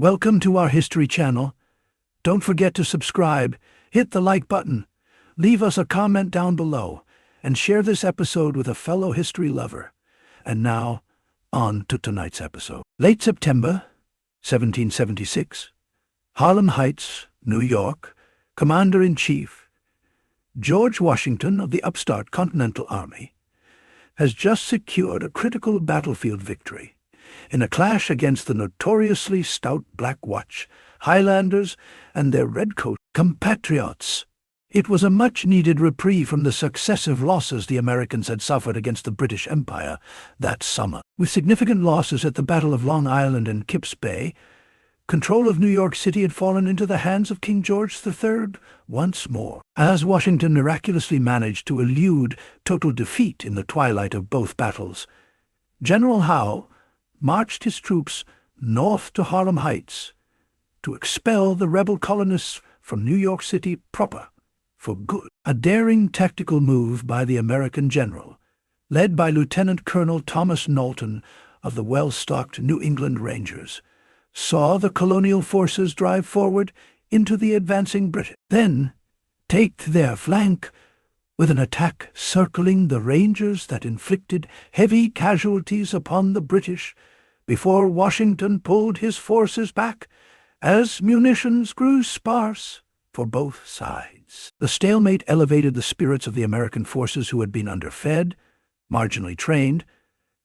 Welcome to our History channel. Don't forget to subscribe, hit the like button, leave us a comment down below, and share this episode with a fellow history lover. And now, on to tonight's episode. Late September, 1776, Harlem Heights, New York, Commander-in-Chief George Washington of the upstart Continental Army has just secured a critical battlefield victory in a clash against the notoriously stout Black Watch, Highlanders, and their Redcoat compatriots. It was a much-needed reprieve from the successive losses the Americans had suffered against the British Empire that summer. With significant losses at the Battle of Long Island and Kips Bay, control of New York City had fallen into the hands of King George III once more. As Washington miraculously managed to elude total defeat in the twilight of both battles, General Howe marched his troops north to Harlem Heights to expel the rebel colonists from New York City proper for good. A daring tactical move by the American general, led by Lieutenant Colonel Thomas Knowlton of the well-stocked New England Rangers, saw the colonial forces drive forward into the advancing British, then take their flank with an attack circling the Rangers that inflicted heavy casualties upon the British before Washington pulled his forces back as munitions grew sparse for both sides. The stalemate elevated the spirits of the American forces who had been underfed, marginally trained,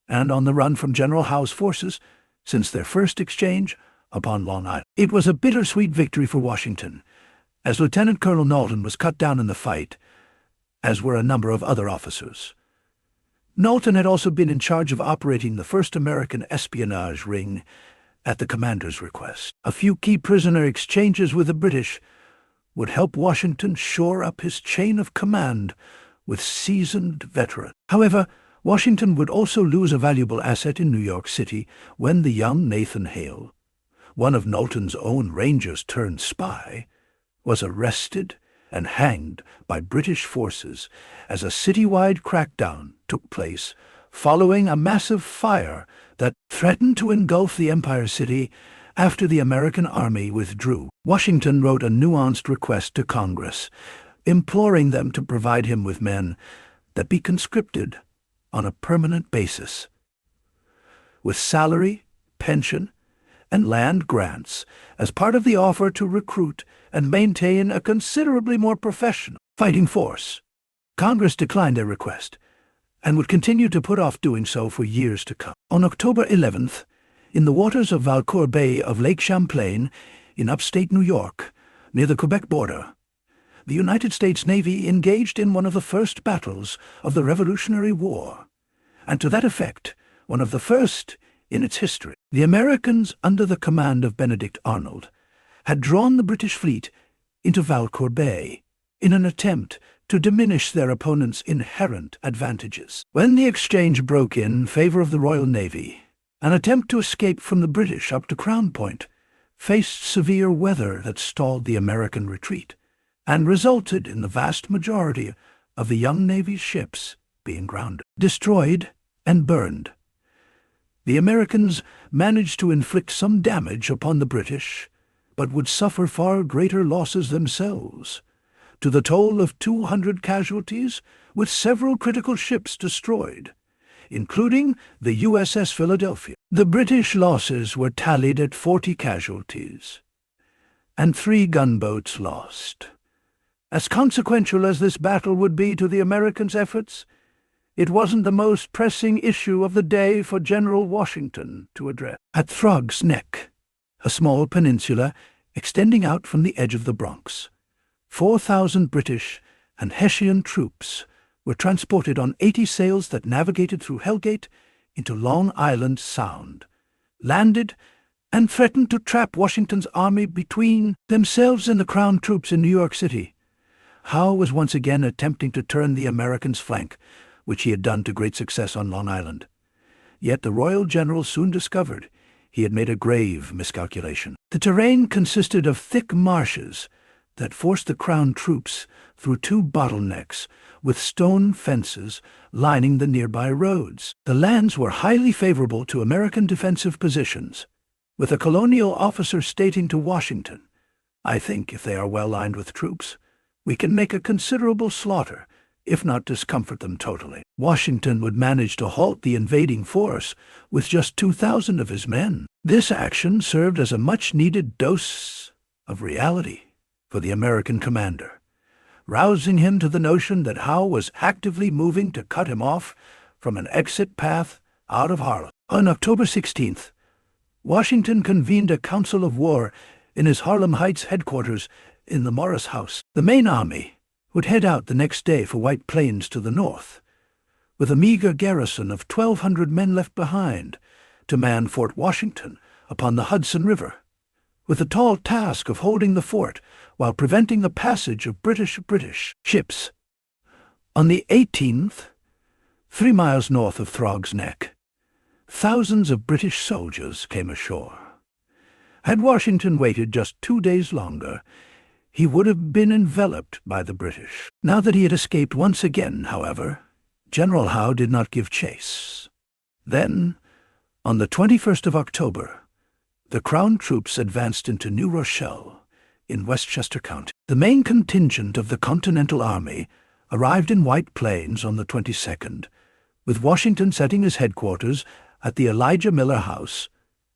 and on the run from General Howe's forces since their first exchange upon Long Island. It was a bittersweet victory for Washington, as Lieutenant Colonel Knowlton was cut down in the fight, as were a number of other officers. Knowlton had also been in charge of operating the first American espionage ring at the commander's request. A few key prisoner exchanges with the British would help Washington shore up his chain of command with seasoned veterans. However, Washington would also lose a valuable asset in New York City when the young Nathan Hale, one of Knowlton's own Rangers turned spy, was arrested and hanged by British forces as a citywide crackdown took place following a massive fire that threatened to engulf the Empire City after the American army withdrew. Washington wrote a nuanced request to Congress, imploring them to provide him with men that be conscripted on a permanent basis, with salary, pension, and land grants as part of the offer to recruit and maintain a considerably more professional fighting force. Congress declined their request and would continue to put off doing so for years to come. On October 11th, in the waters of Valcour Bay of Lake Champlain in upstate New York, near the Quebec border, the United States Navy engaged in one of the first battles of the Revolutionary War, and to that effect, one of the first in its history. The Americans, under the command of Benedict Arnold, had drawn the British fleet into Valcour Bay in an attempt to diminish their opponents' inherent advantages. When the exchange broke in favor of the Royal Navy, an attempt to escape from the British up to Crown Point faced severe weather that stalled the American retreat and resulted in the vast majority of the young Navy's ships being grounded, destroyed, and burned. The Americans managed to inflict some damage upon the British, but would suffer far greater losses themselves, to the toll of 200 casualties, with several critical ships destroyed, including the USS Philadelphia. The British losses were tallied at 40 casualties, and 3 gunboats lost. As consequential as this battle would be to the Americans' efforts, it wasn't the most pressing issue of the day for General Washington to address. At Throg's Neck, a small peninsula extending out from the edge of the Bronx, 4,000 British and Hessian troops were transported on 80 sails that navigated through Hellgate into Long Island Sound, landed, and threatened to trap Washington's army between themselves and the Crown troops in New York City. Howe was once again attempting to turn the Americans' flank, which he had done to great success on Long Island. Yet the royal general soon discovered he had made a grave miscalculation. The terrain consisted of thick marshes that forced the Crown troops through 2 bottlenecks with stone fences lining the nearby roads. The lands were highly favorable to American defensive positions, with a colonial officer stating to Washington, "I think if they are well lined with troops, we can make a considerable slaughter, if not discomfort them totally." Washington would manage to halt the invading force with just 2,000 of his men. This action served as a much-needed dose of reality for the American commander, rousing him to the notion that Howe was actively moving to cut him off from an exit path out of Harlem. On October 16th, Washington convened a council of war in his Harlem Heights headquarters in the Morris House. The main army would head out the next day for White Plains to the north, with a meager garrison of 1,200 men left behind to man Fort Washington upon the Hudson River, with the tall task of holding the fort while preventing the passage of British ships. On the 18th, 3 miles north of Throg's Neck, thousands of British soldiers came ashore. Had Washington waited just 2 days longer, he would have been enveloped by the British. Now that he had escaped once again, however, General Howe did not give chase. Then, on the 21st of October, the Crown troops advanced into New Rochelle in Westchester County. The main contingent of the Continental Army arrived in White Plains on the 22nd, with Washington setting his headquarters at the Elijah Miller House,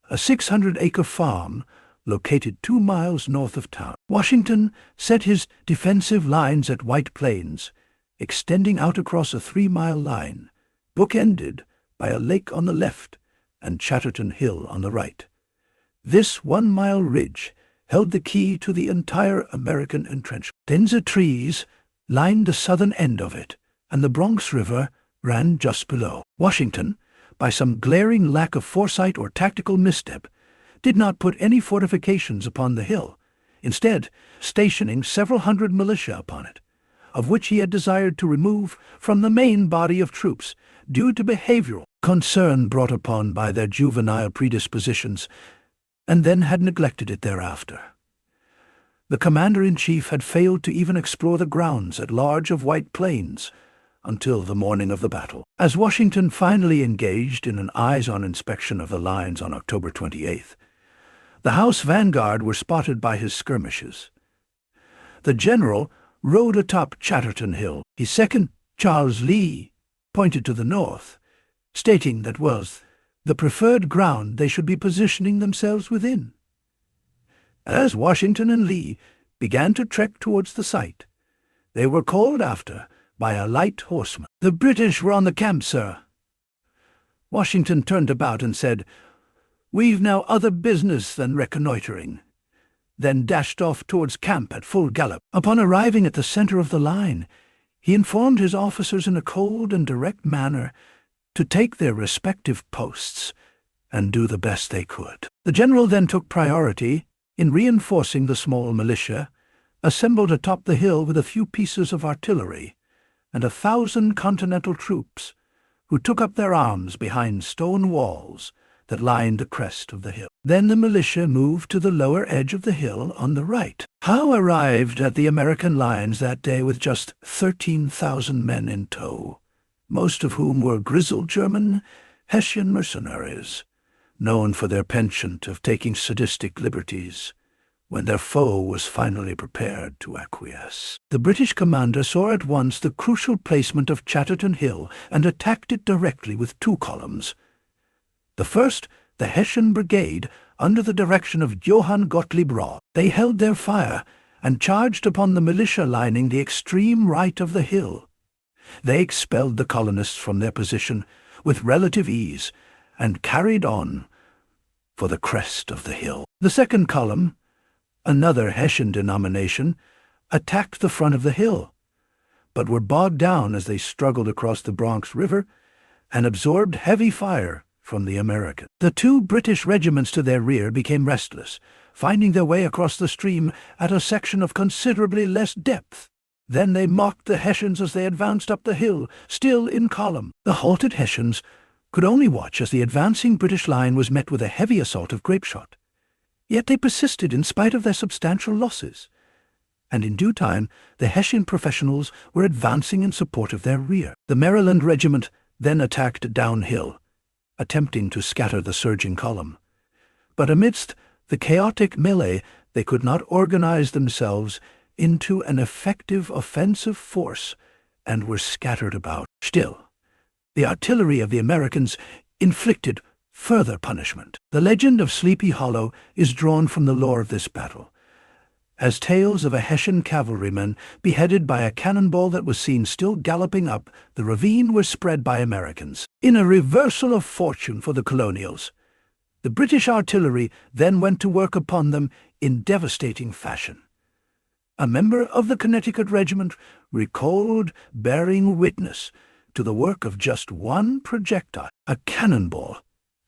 a 600-acre farm located 2 miles north of town. Washington set his defensive lines at White Plains, extending out across a 3-mile line, bookended by a lake on the left and Chatterton Hill on the right. This 1-mile ridge held the key to the entire American entrenchment. Dense trees lined the southern end of it, and the Bronx River ran just below. Washington, by some glaring lack of foresight or tactical misstep, did not put any fortifications upon the hill, instead stationing several hundred militia upon it, of which he had desired to remove from the main body of troops due to behavioral concern brought upon by their juvenile predispositions, and then had neglected it thereafter. The commander-in-chief had failed to even explore the grounds at large of White Plains until the morning of the battle. As Washington finally engaged in an eyes-on inspection of the lines on October 28th, the House vanguard were spotted by his skirmishes. The general rode atop Chatterton Hill. His second, Charles Lee, pointed to the north, stating that was the preferred ground they should be positioning themselves within. As Washington and Lee began to trek towards the site, they were called after by a light horseman. "The British were on the camp, sir." Washington turned about and said, "We've now other business than reconnoitering," then dashed off towards camp at full gallop. Upon arriving at the center of the line, he informed his officers in a cold and direct manner to take their respective posts and do the best they could. The general then took priority in reinforcing the small militia, assembled atop the hill with a few pieces of artillery and 1,000 Continental troops, who took up their arms behind stone walls that lined the crest of the hill. Then the militia moved to the lower edge of the hill on the right. Howe arrived at the American lines that day with just 13,000 men in tow, most of whom were grizzled German Hessian mercenaries, known for their penchant of taking sadistic liberties when their foe was finally prepared to acquiesce. The British commander saw at once the crucial placement of Chatterton Hill and attacked it directly with 2 columns. The first, the Hessian Brigade, under the direction of Johann Gottlieb Raw. They held their fire and charged upon the militia lining the extreme right of the hill. They expelled the colonists from their position with relative ease and carried on for the crest of the hill. The second column, another Hessian denomination, attacked the front of the hill, but were bogged down as they struggled across the Bronx River and absorbed heavy fire from the Americans. The 2 British regiments to their rear became restless, finding their way across the stream at a section of considerably less depth. Then they mocked the Hessians as they advanced up the hill, still in column. The halted Hessians could only watch as the advancing British line was met with a heavy assault of grapeshot. Yet they persisted in spite of their substantial losses, and in due time the Hessian professionals were advancing in support of their rear. The Maryland regiment then attacked downhill, attempting to scatter the surging column, But amidst the chaotic melee, they could not organize themselves into an effective offensive force and were scattered about. Still, the artillery of the Americans inflicted further punishment. The legend of Sleepy Hollow is drawn from the lore of this battle, as tales of a Hessian cavalryman beheaded by a cannonball that was seen still galloping up the ravine were spread by Americans. In a reversal of fortune for the colonials, the British artillery then went to work upon them in devastating fashion. A member of the Connecticut Regiment recalled bearing witness to the work of just one projectile. A cannonball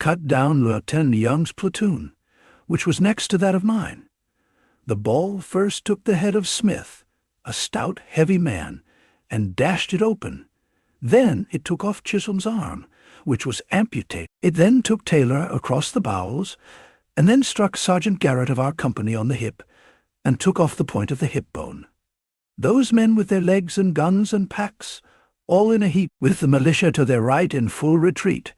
cut down Lieutenant Young's platoon, which was next to that of mine. The ball first took the head of Smith, a stout, heavy man, and dashed it open. Then it took off Chisholm's arm, which was amputated. It then took Taylor across the bowels, and then struck Sergeant Garrett of our company on the hip, and took off the point of the hip bone. Those men with their legs and guns and packs, all in a heap, with the militia to their right in full retreat,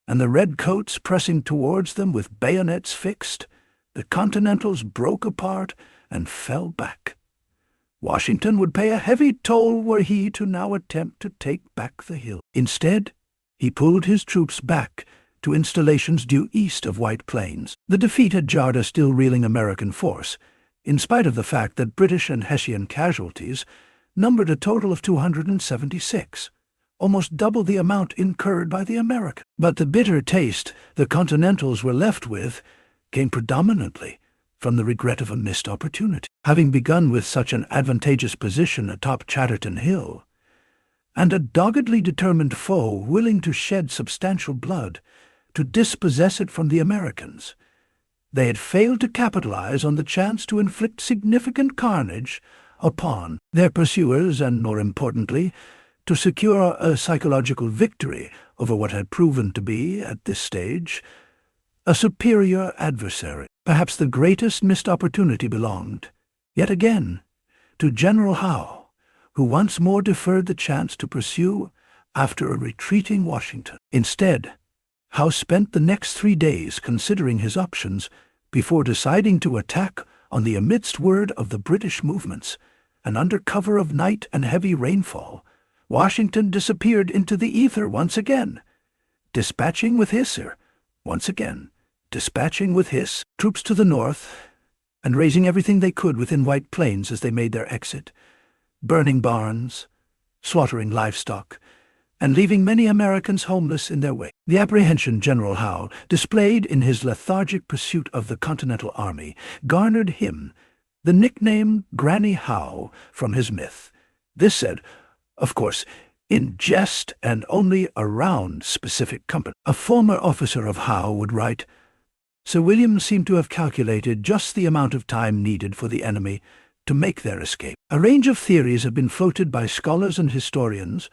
and the redcoats pressing towards them with bayonets fixed, the Continentals broke apart and fell back. Washington would pay a heavy toll were he to now attempt to take back the hill. Instead, he pulled his troops back to installations due east of White Plains. The defeat had jarred a still reeling American force, in spite of the fact that British and Hessian casualties numbered a total of 276, almost double the amount incurred by the Americans. But the bitter taste the Continentals were left with came predominantly from the regret of a missed opportunity. Having begun with such an advantageous position atop Chatterton Hill, and a doggedly determined foe willing to shed substantial blood to dispossess it from the Americans, they had failed to capitalize on the chance to inflict significant carnage upon their pursuers and, more importantly, to secure a psychological victory over what had proven to be, at this stage, a superior adversary. Perhaps the greatest missed opportunity belonged, yet again, to General Howe, who once more deferred the chance to pursue after a retreating Washington. Instead, Howe spent the next 3 days considering his options before deciding to attack on the amidst word of the British movements, and under cover of night and heavy rainfall, Washington disappeared into the ether once again, dispatching with his troops to the north, and raising everything they could within White Plains as they made their exit, burning barns, slaughtering livestock, and leaving many Americans homeless in their wake. The apprehension General Howe displayed in his lethargic pursuit of the Continental Army garnered him the nickname Granny Howe from his myth. This said, of course, in jest and only around specific company. A former officer of Howe would write, "Sir William seemed to have calculated just the amount of time needed for the enemy to make their escape." A range of theories have been floated by scholars and historians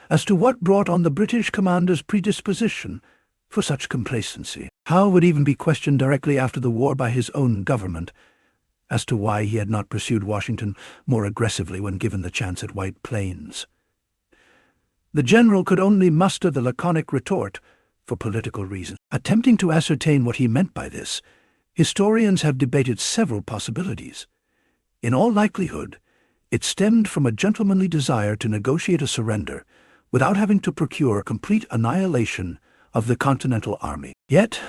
as to what brought on the British commander's predisposition for such complacency. Howe would even be questioned directly after the war by his own government as to why he had not pursued Washington more aggressively when given the chance at White Plains. The general could only muster the laconic retort, for political reasons. Attempting to ascertain what he meant by this, historians have debated several possibilities. In all likelihood, it stemmed from a gentlemanly desire to negotiate a surrender without having to procure complete annihilation of the Continental Army. Yet,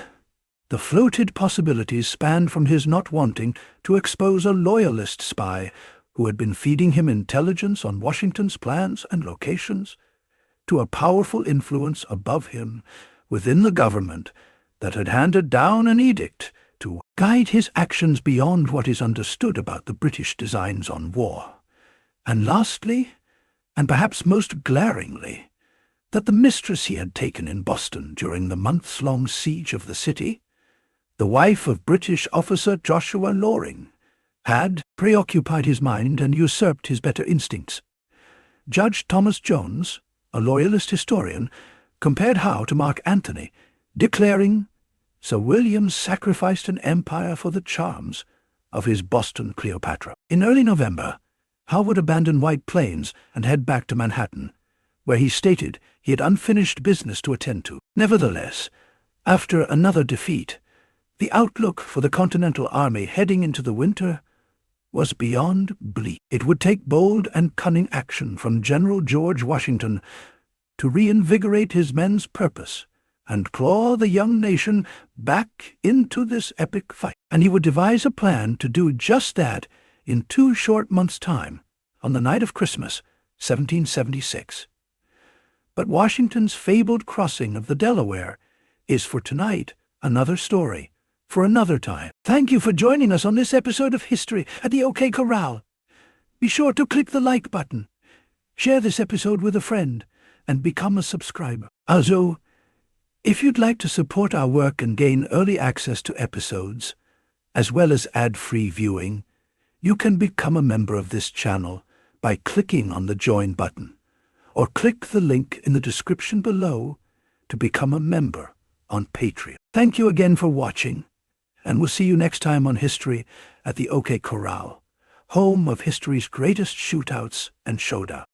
the floated possibilities spanned from his not wanting to expose a loyalist spy who had been feeding him intelligence on Washington's plans and locations, to a powerful influence above him within the government that had handed down an edict to guide his actions beyond what is understood about the British designs on war. And lastly, and perhaps most glaringly, that the mistress he had taken in Boston during the months-long siege of the city, the wife of British officer Joshua Loring, had preoccupied his mind and usurped his better instincts. Judge Thomas Jones, a loyalist historian, compared Howe to Mark Antony, declaring, "Sir William sacrificed an empire for the charms of his Boston Cleopatra." In early November, Howe would abandon White Plains and head back to Manhattan, where he stated he had unfinished business to attend to. Nevertheless, after another defeat, The outlook for the Continental Army heading into the winter was beyond bleak. It would take bold and cunning action from General George Washington to reinvigorate his men's purpose and claw the young nation back into this epic fight. And he would devise a plan to do just that in 2 short months' time, on the night of Christmas, 1776. But Washington's fabled crossing of the Delaware is for tonight another story for another time. Thank you for joining us on this episode of History at the OK Corral. Be sure to click the like button, share this episode with a friend, and become a subscriber. Also, if you'd like to support our work and gain early access to episodes, as well as ad-free viewing, you can become a member of this channel by clicking on the Join button, or click the link in the description below to become a member on Patreon. Thank you again for watching, and we'll see you next time on History at the OK Corral, home of history's greatest shootouts and showdowns.